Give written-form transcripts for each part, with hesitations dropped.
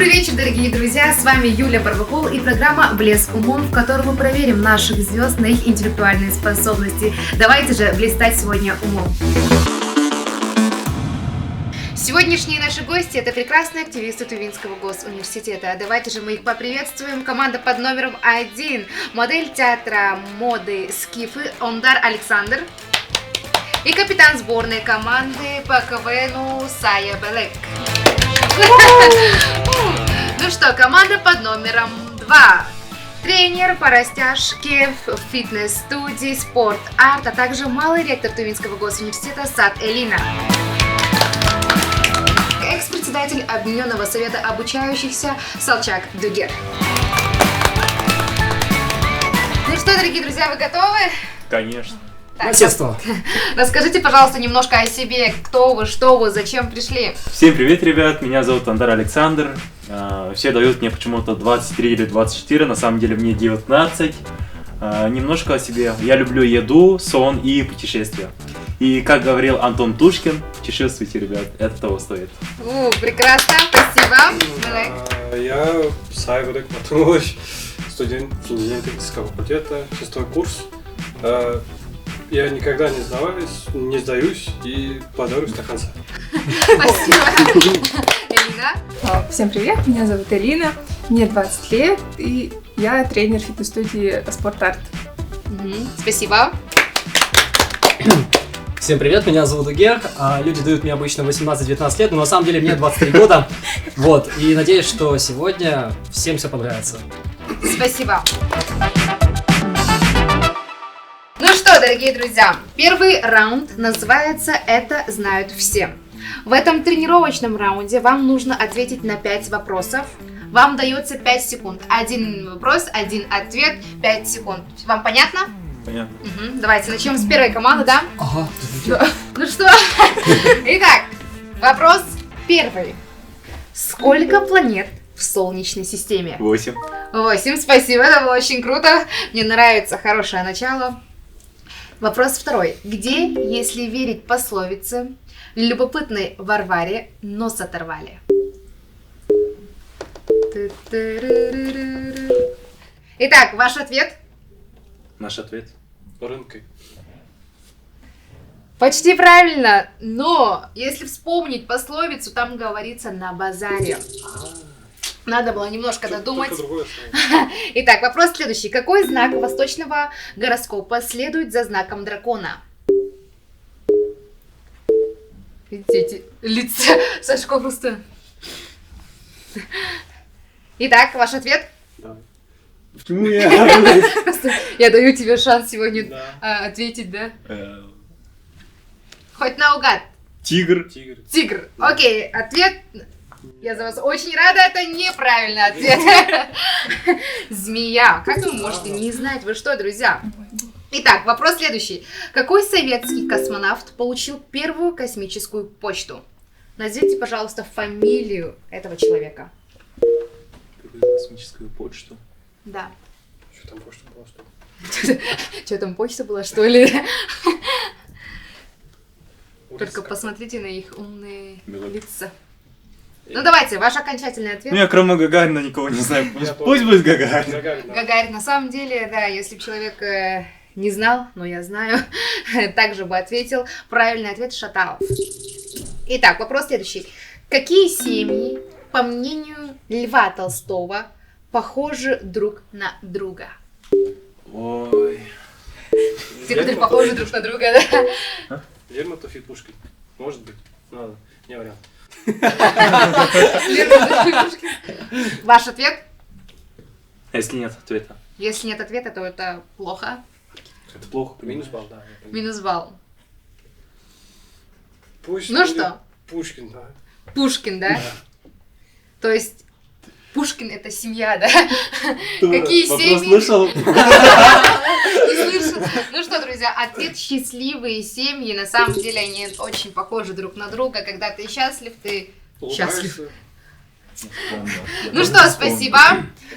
Добрый вечер, дорогие друзья! С вами Юлия Барбакул и программа «Блеск умом», в которой мы проверим наших звезд на их интеллектуальные способности. Давайте же блистать сегодня умом. Сегодняшние наши гости – это прекрасные активисты Тувинского госуниверситета. Давайте же мы их поприветствуем. Команда под номером 1. Модель театра моды «Скифы» Ондар Александр. И капитан сборной команды по КВНу Сая Белек. Ну что, команда под номером 2. Тренер по растяжке в фитнес-студии «Спорт-Арт», а также малый ректор Тувинского госуниверситета Сад Элина. Экс-председатель Объединенного совета обучающихся Салчак Дугер. Ну что, дорогие друзья, вы готовы? Конечно. Мастерство. Расскажите, пожалуйста, немножко о себе. Кто вы, что вы, зачем пришли? Всем привет, ребят. Меня зовут Ондар Александр. Все дают мне почему-то 23 или 24, на самом деле мне 19. Немножко о себе. Я люблю еду, сон и путешествия. И, как говорил Антон Тушкин, путешествуйте, ребят, это того стоит. Прекрасно, спасибо. Я Сай Белек Матулович, студент инженерно-технического факультета, 6-й курс. Я никогда не сдаюсь и подарюсь до конца. Спасибо. Элина? Всем привет, меня зовут Элина, мне 20 лет, и я тренер фитнес-студии «Спорт-Арт». Спасибо. Всем привет, меня зовут Дугер. Люди дают мне обычно 18-19 лет, но на самом деле мне 23 года. Вот, и надеюсь, что сегодня всем все понравится. Спасибо. Ну что, дорогие друзья, первый раунд называется «Это знают все». В этом тренировочном раунде вам нужно ответить на 5 вопросов. Вам дается 5 секунд. Один вопрос, один ответ, 5 секунд. Вам понятно? Понятно. Давайте начнем с первой команды, да? Ага. Ну что? Итак, вопрос первый. Сколько планет в Солнечной системе? 8. 8, спасибо, это было очень круто. Мне нравится, хорошее начало. Вопрос второй. Где, если верить пословице, любопытной Варваре нос оторвали? Итак, ваш ответ? Наш ответ. Рынкой. Почти правильно, но если вспомнить пословицу, там говорится «на базаре». Надо было немножко додумать. Итак, вопрос следующий. Какой знак восточного гороскопа следует за знаком дракона? Видите, эти лица Сашко просто... Итак, ваш ответ? Да. Почему я? Я даю тебе шанс сегодня ответить, да? Хоть наугад. Тигр. Тигр. Окей, ответ... Я за вас очень рада, это неправильный ответ. Змея. Как вы можете не знать? Вы что, друзья? Итак, вопрос следующий. Какой советский космонавт получил первую космическую почту? Назовите, пожалуйста, фамилию этого человека. Первую космическую почту. Да. Что там почта была, что ли? Что там, почта была, что ли? Только посмотрите на их умные лица. Ну давайте, ваш окончательный ответ. Ну я кроме Гагарина никого не знаю. Пусть будет Гагарин. Гагарин, на самом деле, да, если бы человек не знал, но я знаю, также бы ответил. Правильный ответ — Шаталов. Итак, вопрос следующий. Какие семьи, по мнению Льва Толстого, похожи друг на друга? Ой. Те, которые похожи друг на друга, да? Лермонтов и Пушкин. Может быть. Надо. Не вариант. Ваш ответ? Если нет ответа. Если нет ответа, то это плохо. Это плохо. Минус балл, да. Минус балл. Пусть Ну что? Пушкин, да. Пушкин, да? То есть Пушкин — это семья, да? Какие семьи? Слышал? Не слышал. Ну что, друзья, ответ — счастливые семьи. На самом деле они очень похожи друг на друга. Когда ты счастлив, ты счастлив. Ну что, спасибо.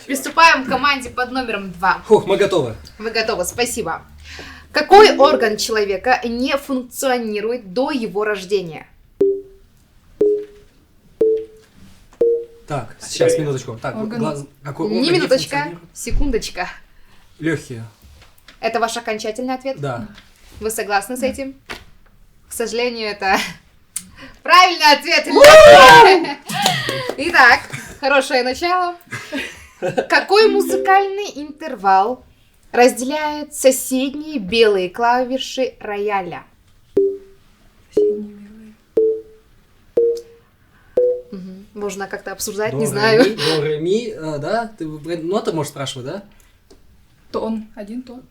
Приступаем к команде под номером 2. Фух, мы готовы. Вы готовы, спасибо. Какой орган человека не функционирует до его рождения? Так, сейчас, минуточку. Так, Орган. какой Не орган минуточка, функционирует? секундочка. Легкие, Это ваш окончательный ответ? да. Вы согласны с этим? К сожалению, это правильный ответ. ребята. Итак, хорошее начало. Какой музыкальный интервал разделяет соседние белые клавиши рояля? Мгм. Можно как-то обсуждать, не знаю. До, ре, ми, да? Ты ноты можешь спрашивать, да? Тон. Один тон.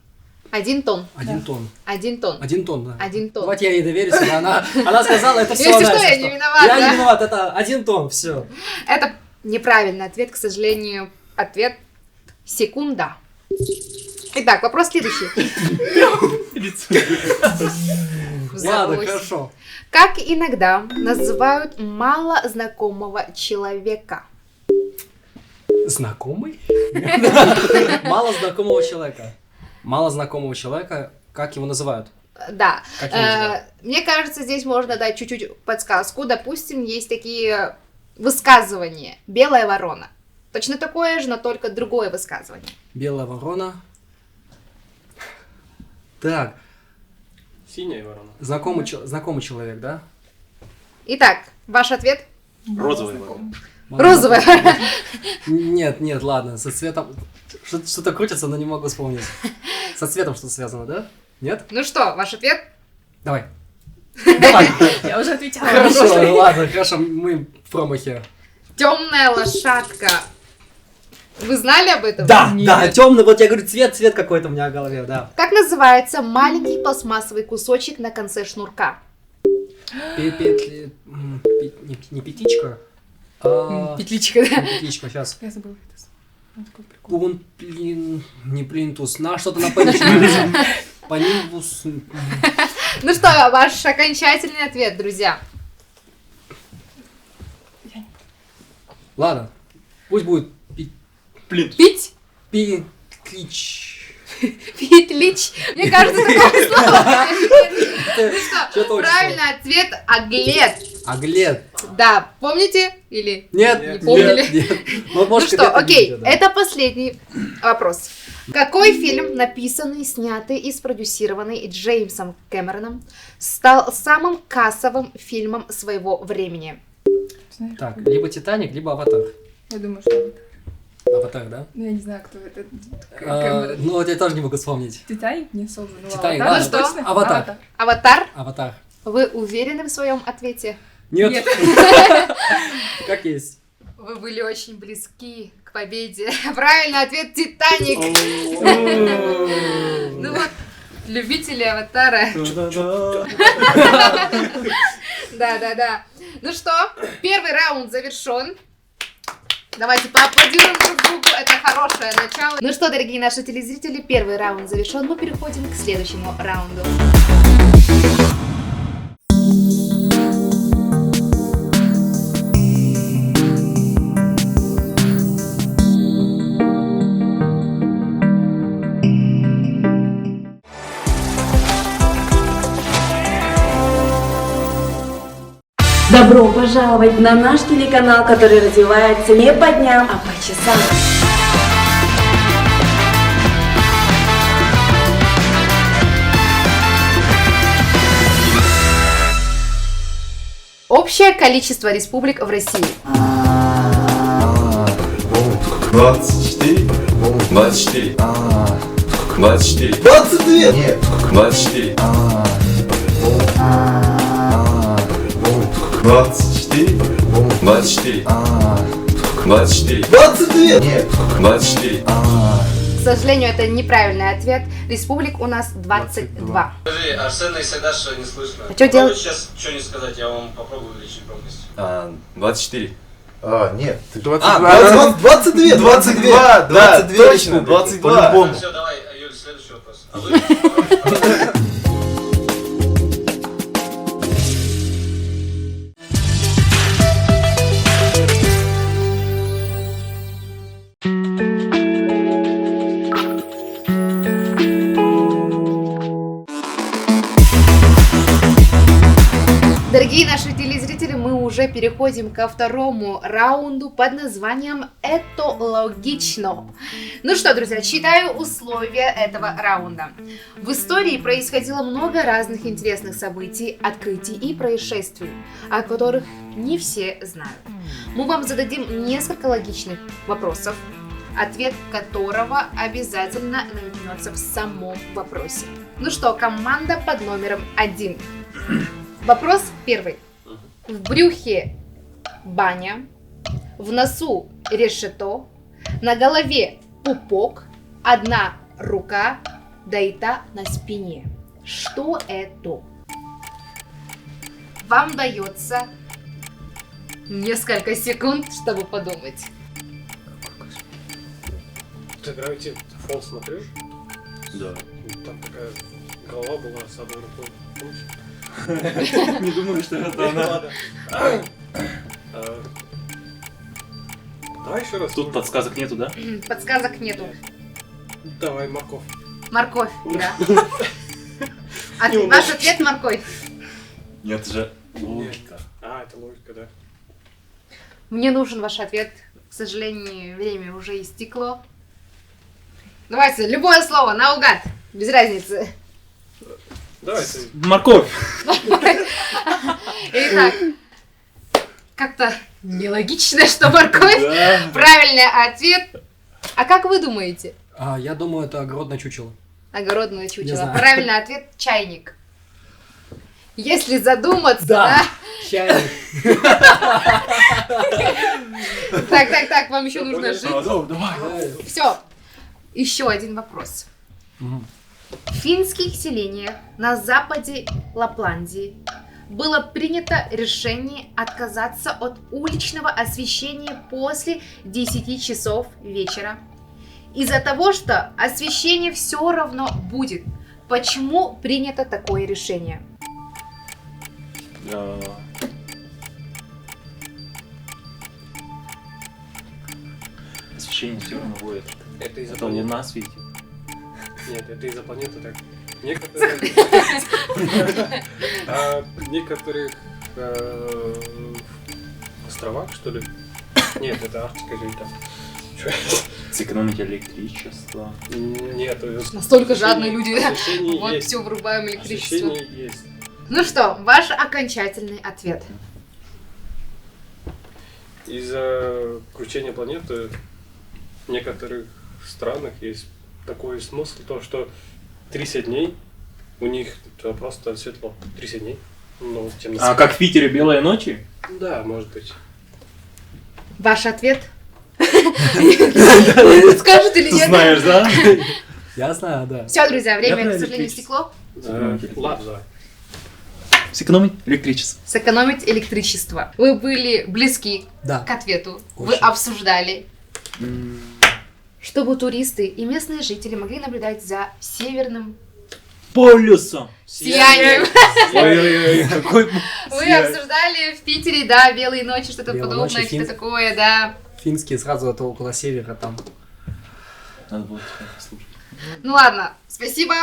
Один тон. Один Да. тон. Один тон. Один тон, да. Один тон. Давайте я ей доверюсь, она сказала, это все Если она. что, я если не что. виновата. Я не виноват, это один тон, все. Это неправильный ответ, к сожалению. Ответ секунда. Итак, вопрос следующий. Ладно, Завось. хорошо. Как иногда называют малознакомого человека? Знакомый? Мало знакомого человека. Мало знакомого человека, как его называют? Да. Как его называют? Мне кажется, здесь можно дать чуть-чуть подсказку. Допустим, есть такие высказывания. Белая ворона. Точно такое же, но только другое высказывание. Белая ворона. Так, Синяя ворона. знакомый человек, да? Итак, ваш ответ? Розовая ворона. Розовая. Нет, ладно, со цветом... Что-то крутится, но не могу вспомнить. Со цветом что-то связано, да? Нет? Ну что, ваш ответ? Давай. Давай. Я уже отвечала. Хорошо, ладно, хорошо, мы в промахе. Темная лошадка. Вы знали об этом? Да, темный, вот я говорю, цвет какой-то у меня в голове, да. Как называется маленький пластмассовый кусочек на конце шнурка? Не пятичка, а... Петличка, да? Петличка, сейчас. Я забыла это. Ну, такой прикол. Не плинтус, на что-то на П начинается. Панимбус. Ну что, ваш окончательный ответ, друзья. Ладно, пусть будет Плинтус. Пить? петлич. Петлич. Мне кажется, такого слова. Ну Что-то что, очень правильный ответ оглет. Аглет. Да, помните? Или... Нет, Не помнили? нет. Ну может, что, когда-то окей, видите, да. это последний вопрос. Какой фильм, написанный, снятый и спродюсированный Джеймсом Кэмероном, стал самым кассовым фильмом своего времени? Знаешь, Так, либо Титаник, либо Аватар. я думаю, что это. Аватар, да? Ну, я не знаю, кто это. Ну, вот я тоже не могу вспомнить. Титаник не создан. Ну, Титаник, Аватар ладно. точно? Что? Аватар. Аватар? Аватар. Вы уверены в своем ответе? Нет. Как есть. Вы были очень близки к победе. Правильный ответ — Титаник. Ну вот, любители Аватара. Да. Ну что, первый раунд завершен. Давайте поаплодируем друг другу, это хорошее начало. Ну что, дорогие наши телезрители, первый раунд завершен. Мы переходим к следующему раунду. Добро пожаловать на наш телеканал, который развивается не по дням, а по часам. Общее количество республик в России. 24. 24. 24. 22! Нет. 24. 24. 24. 24. 22! Нет. 24. К сожалению, это неправильный ответ. Республик у нас 22. Скажи, Арсена и Сайдаша не слышно. А чё делать? Сейчас что-нибудь сказать, я вам попробую увеличить громкость. 24. Нет. 22. 22! 22, да, 22 точно, республики, 22. по-любому. Все, давай, Юль, следующий вопрос. А вы? Дорогие наши телезрители, мы уже уже переходим ко второму раунду под названием «Это логично». Ну что, друзья, читаю условия этого раунда. В истории происходило много разных интересных событий, открытий и происшествий, о которых не все знают. Мы вам зададим несколько логичных вопросов, ответ которого обязательно намекнется в самом вопросе. Ну что, команда под номером 1. Вопрос первый. В брюхе баня, в носу решето, на голове пупок, одна рука, да и та на спине. Что это? Вам дается несколько секунд, чтобы подумать. Ты Gravity Falls смотришь? Да. Там такая голова была с одной рукой. Помнишь? Не думаю, что это она. Ладно. Давай еще раз. Тут подсказок нету, да? Подсказок нету. Давай, морковь. Морковь, да. Не Ваш ответ морковь. Нет же. Логика. Это логика, да. Мне нужен ваш ответ. К сожалению, время уже истекло. Давайте, любое слово, наугад. Без разницы. Давай ты. Морковь. Итак, как-то нелогично, что морковь. Да. Правильный ответ. А как вы думаете? Я думаю, это огородное чучело. Огородное Не чучело. знаю. Правильный ответ – чайник. Если задуматься, Да. Чайник. Так, вам еще нужно понял. жить. Давай. Все. Еще один вопрос. Мгм. В финских селениях на западе Лапландии было принято решение отказаться от уличного освещения после 10 часов вечера. Из-за того, что освещение все равно будет. Почему принято такое решение? Освещение все равно будет. Это из-за Это планеты. луна светит. Нет, это из-за планеты так. Некоторых островах, что ли? Нет, это Арктика же там. Сэкономить электричество. Нет, Настолько жадные люди. Освещение Вот есть. все, врубаем электричество. Освещение есть. Ну что, ваш окончательный ответ. Из-за кручения планеты в некоторых странах есть такой смысл, то, что 30 дней у них это просто светло. 30 дней. Ну, тем А как в Питере белые ночи? Да, может быть. Ваш ответ? Скажет или Ты нет? знаешь, да? Я знаю, да. Все, друзья, время, Я к сожалению, электричество. стекло. Ладно, давай. Сэкономить электричество. Сэкономить электричество. Вы были близки Да. к ответу. Вы Очень. обсуждали, чтобы туристы и местные жители могли наблюдать за северным Полюсом. сиянием. Ой-ой-ой, какой... Вы обсуждали в Питере, да, белые ночи, что-то Белые подобное, ночи, что-то Фин- такое, да. Финские сразу это около севера там. Надо будет слушать. Ну ладно, спасибо.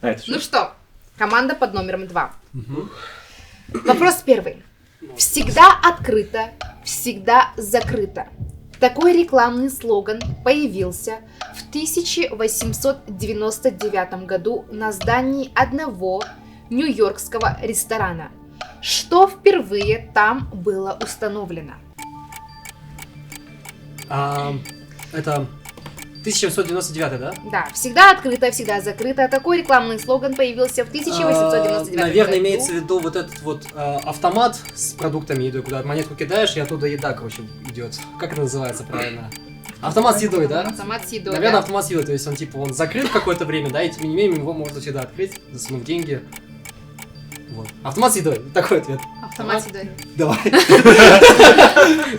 Это Ну что? что, команда под номером 2. Мгм. Вопрос первый. Всегда открыто, всегда закрыто. Такой рекламный слоган появился в 1899 году на здании одного нью-йоркского ресторана. Что впервые там было установлено? Это 1899, да? Да, всегда открыто, всегда закрыто. Такой рекламный слоган появился в 1899 Наверное, году. имеется в виду вот этот вот автомат с продуктами еды, куда монетку кидаешь, и оттуда еда, короче, идет. Как это называется правильно? Автомат с едой, да? Автомат с едой, Наверное, да. автомат с едой, то есть он типа он закрыт какое-то время, да, и тем не менее его можно всегда открыть, засунув деньги. Вот. Автомат с едой, такой ответ. Автомат с едой. Давай.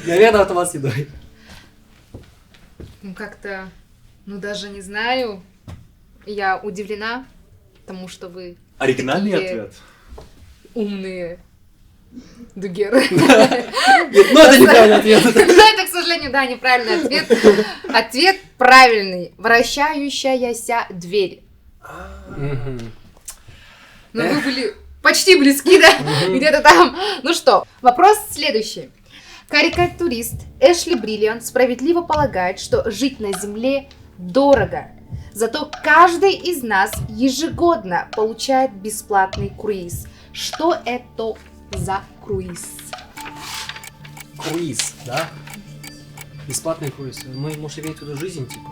Наверное, автомат с едой. Ну как-то, ну даже не знаю. Я удивлена тому, что вы Оригинальный такие ответ. умные дугеры. Ну, это неправильный ответ. Ну, это, к сожалению, да, неправильный ответ. Ответ правильный. Вращающаяся дверь. Мгм. Но вы были почти близки, да? Где-то там. Ну что, вопрос следующий. Карикатурист Эшли Бриллиант справедливо полагает, что жить на Земле дорого. Зато каждый из нас ежегодно получает бесплатный круиз. Что это за круиз? Круиз, да? Бесплатный круиз. Мы, может, иметь в виду жизнь, типа?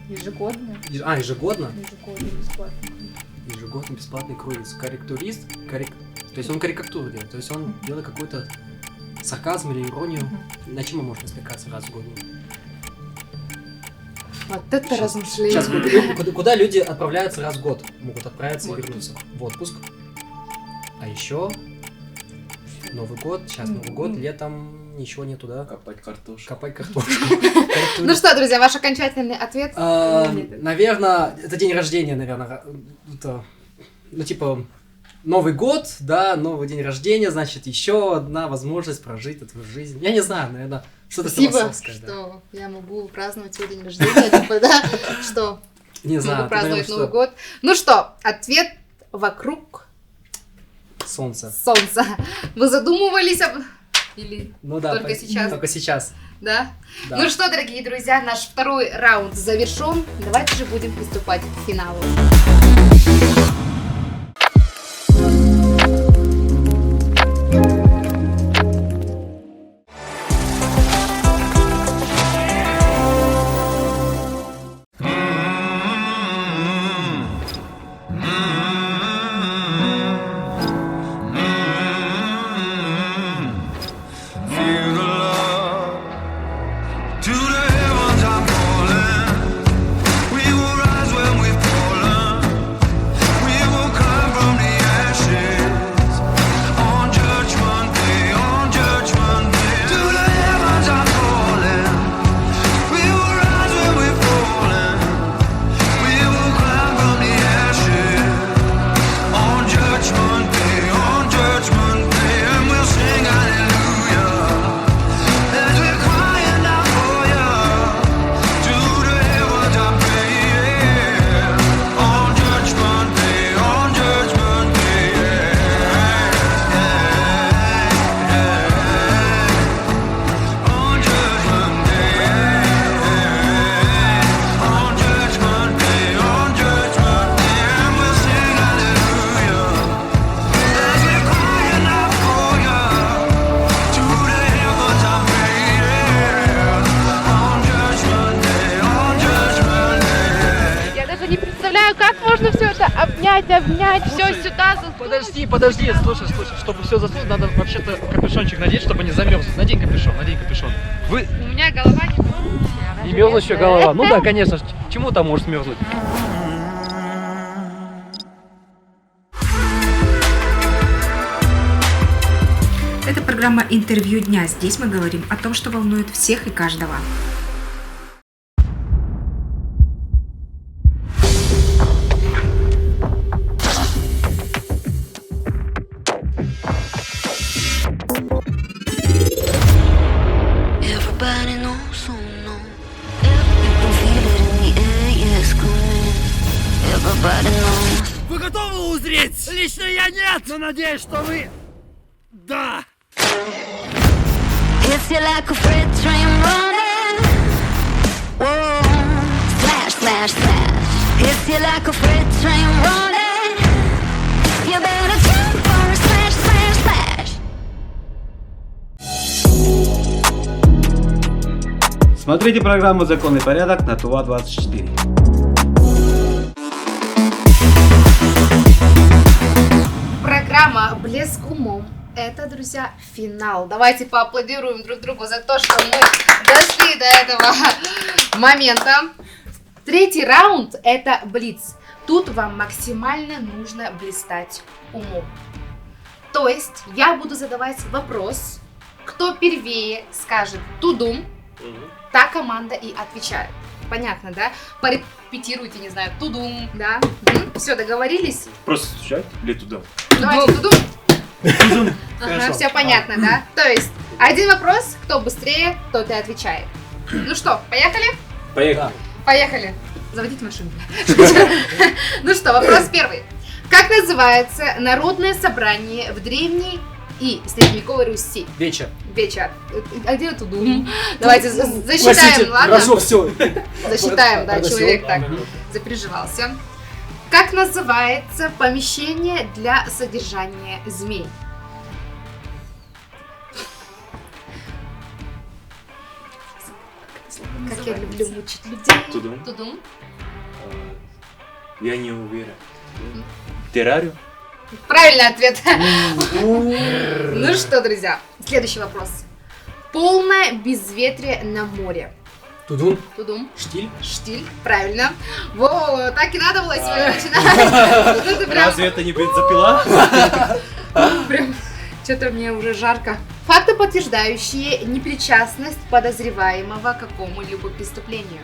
Ежегодно. Ежегодно? Ежегодно бесплатный. Ежегодно бесплатный круиз. Карикатурист? То есть он карикатуру делает, то есть он делает какой-то сарказм или иронию. На чем мы можем спекаться раз в год? Вот это размышление. Сейчас, куда люди отправляются раз в год? Могут отправиться и вернуться в отпуск. А еще Новый год, сейчас Новый год, летом ничего нету, да? Копать картошку. Копать картошку. Ну что, друзья, ваш окончательный ответ? Наверное, это день рождения, наверное. Ну, типа, Новый год, да, новый день рождения, значит, еще одна возможность прожить эту жизнь. Я не знаю, наверное, что-то Спасибо, философское. что я могу праздновать свой день рождения, типа, да, что Не знаю. могу праздновать наверное, Новый год. Ну что, ответ вокруг Солнце. солнца. Вы задумывались об... Или Ну да, только сейчас? Только сейчас. Да? Да. Ну что, дорогие друзья, наш второй раунд завершен. Давайте же будем приступать к финалу. Feel the love. To the heavens I'm calling. We will rise when we've fallen. We will climb from the ashes. On Judgment Day, on Judgment Day. To the heavens I'm calling. We will rise when we've fallen. We will climb from the ashes. On Judgment Day, on Judgment Day. And we'll sing hallelujah. As we're crying out for you, to the heavens I pray. On Judgment Day, on Judgment Day, on Judgment Day, on Judgment Day, on Judgment Day, and we'll sing hallelujah. As we're crying out for you. To the heavens I pray. On Judgment Day, on Judgment Day. Я даже не представляю, как можно все это обнять, все сюда засунуть. Подожди, слушай, чтобы все засунуть, надо вообще-то капюшончик надеть, чтобы не замерзнуть. Надень капюшон. Вы У меня голова не мерзнущая. не мерзнущая голова. Ну да, конечно, чему там может смерзнуть? Это программа «Интервью дня». Здесь мы говорим о том, что волнует всех и каждого. Everybody knows, oh no. You can feel it in the air, yeah, it's coming. Everybody knows. Вы готовы узреть? Лично я нет, но надеюсь, что вы... Да! Hits you like a freight train running. Whoa, flash, flash, flash. Hits you like a freight train running. You better jump or splash, splash, splash. Смотрите программу «Закон и порядок» на ТУА-24. Программа «Блеск умом». Это, друзья, финал. Давайте поаплодируем друг другу за то, что мы дошли до этого момента. Третий раунд – это блиц. Тут вам максимально нужно блистать умом. То есть я буду задавать вопрос, кто первее скажет «тудум», та команда и отвечает. Понятно, да? Порепетируйте, не знаю, «тудум», да? Все, договорились? Просто стучать или туда? Давайте «тудум». Ага, Хорошо. все понятно, да? То есть, один вопрос, кто быстрее, тот и отвечает. Ну что, поехали? Поехали. Поехали. Заводите машину. Ну что, вопрос первый. Как называется народное собрание в древней и средневековой Руси? Вечер. Вечер. А где Тудум? Давайте засчитаем, ладно? Хорошо, все. Засчитаем, да, Хорошо. человек так запереживался. Как называется помещение для содержания змей? Как я люблю мучить людей. Тудум. Тудум. Я не уверен. Террариум? Правильный ответ. Ну что, друзья, следующий вопрос. Полное безветрие на море. Тудум. Тудум. Штиль. Штиль, правильно. Во, так и надо было сегодня начинать. Вот это прям- Разве это не бензопила? Прям что-то мне уже жарко. Факты, подтверждающие непричастность подозреваемого к какому-либо преступлению.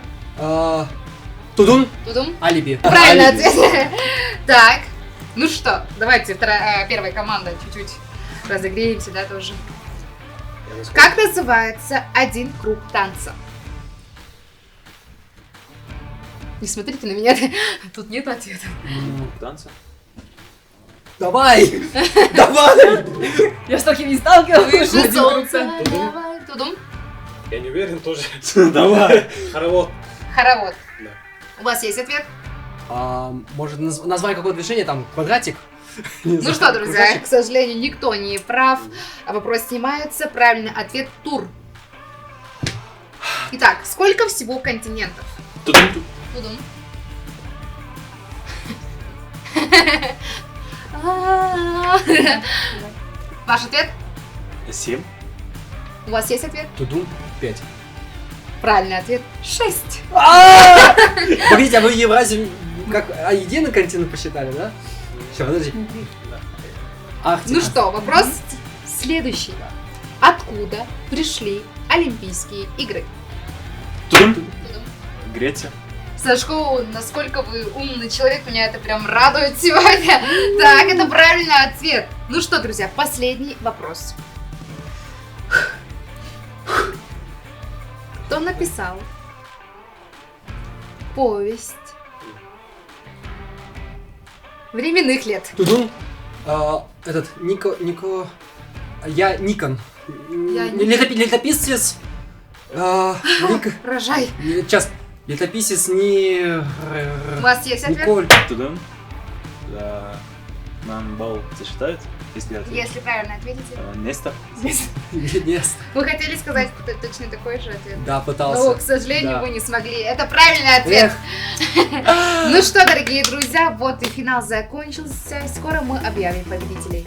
Тудум. Тудум. Алиби. Правильный Алиби. ответ. Так, ну что, давайте первая команда чуть-чуть разогреемся, да, тоже. Как называется один круг танца? Не смотрите на меня, тут нет ответа. Танца? Давай! Давай! Я с таким не сталкивалась. Выше солнца. Давай. Тудум. Я не уверен тоже. Давай. Хоровод. Хоровод. Да. У вас есть ответ? Может, название какого-то движения, там, квадратик? Ну что, друзья, к сожалению, никто не прав. А вопрос снимается. Правильный ответ – тур. Итак, сколько всего континентов? Тудум. Тудум. Ваш ответ? 7. У вас есть ответ? Тудум 5. Правильный ответ – 6. Погодите, а вы Евразию как единый континент посчитали, да? Все, подожди. Ну что, вопрос следующий. Откуда пришли Олимпийские игры? Тудум. Греция. Сашко, насколько вы умный человек, меня это прям радует сегодня. Так, это правильный ответ. Ну что, друзья, последний вопрос. Кто написал повесть временных лет? Тудум. Никон. Никон. Летописец. Рожай. Сейчас. Летописец не... У вас есть ответ? Николь. Тудум. Да. Нам балл засчитают, если ответить? Если правильно ответите. Нестор. Нестор. Вы хотели сказать точно такой же ответ? Да, пытался. Но, к сожалению, Да. вы не смогли. Это правильный ответ. Ну что, дорогие друзья, вот и финал закончился. Скоро мы объявим победителей.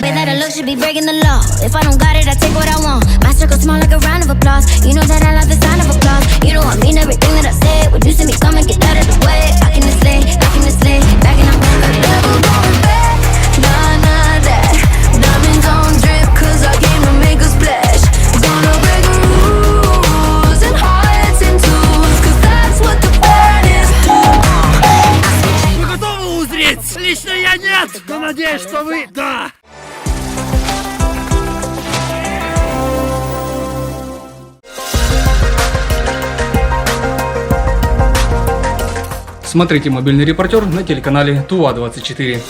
Way that I look should be breaking the law. If I don't got it, I take what I want. My circle small like a round of applause. You know that I love the sound of applause. You know I mean everything that I say. When you see me come and get out of the way. Back in this lane, back and I'm never going back. Nah, nah, that diamonds on drip, cause I came to make a splash. Gonna break the rules and hearts and tools, cause that's what the plan is. Вы готовы узреть? Лично я нет, но надеюсь, что вы да. Смотрите «Мобильный репортер» на телеканале ТУА-24.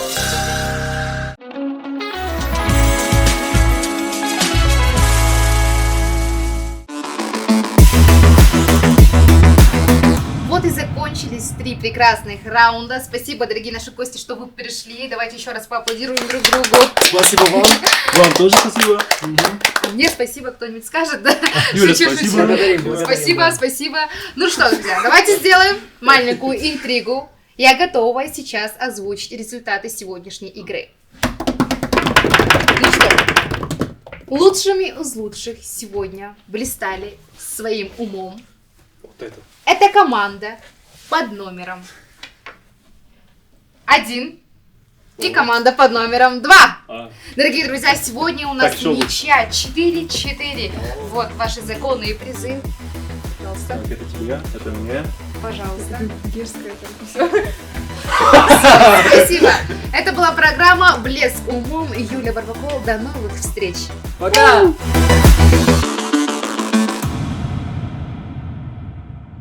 Вот и закончились 3 прекрасных раунда. Спасибо, дорогие наши гости, что вы пришли. Давайте еще раз поаплодируем друг другу. Спасибо вам. Вам тоже спасибо. Мне спасибо, кто-нибудь скажет, да? Юля, Шучу, спасибо. шучу. Благодарим. Спасибо, спасибо. Ну что, друзья, давайте сделаем маленькую интригу. Я готова сейчас озвучить результаты сегодняшней игры. Ну что, лучшими из лучших сегодня блистали своим умом. Вот это. Это команда под номером 1 и команда под номером 2. Дорогие друзья, сегодня у нас Так, шоу. ничья 4-4. Вот ваши законные призы. Пожалуйста. Так, это тебе, это мне. Пожалуйста. Дерзкая там всё. Спасибо. Это была программа «Блеск умом». Юлия Барбакова. До новых встреч. Пока!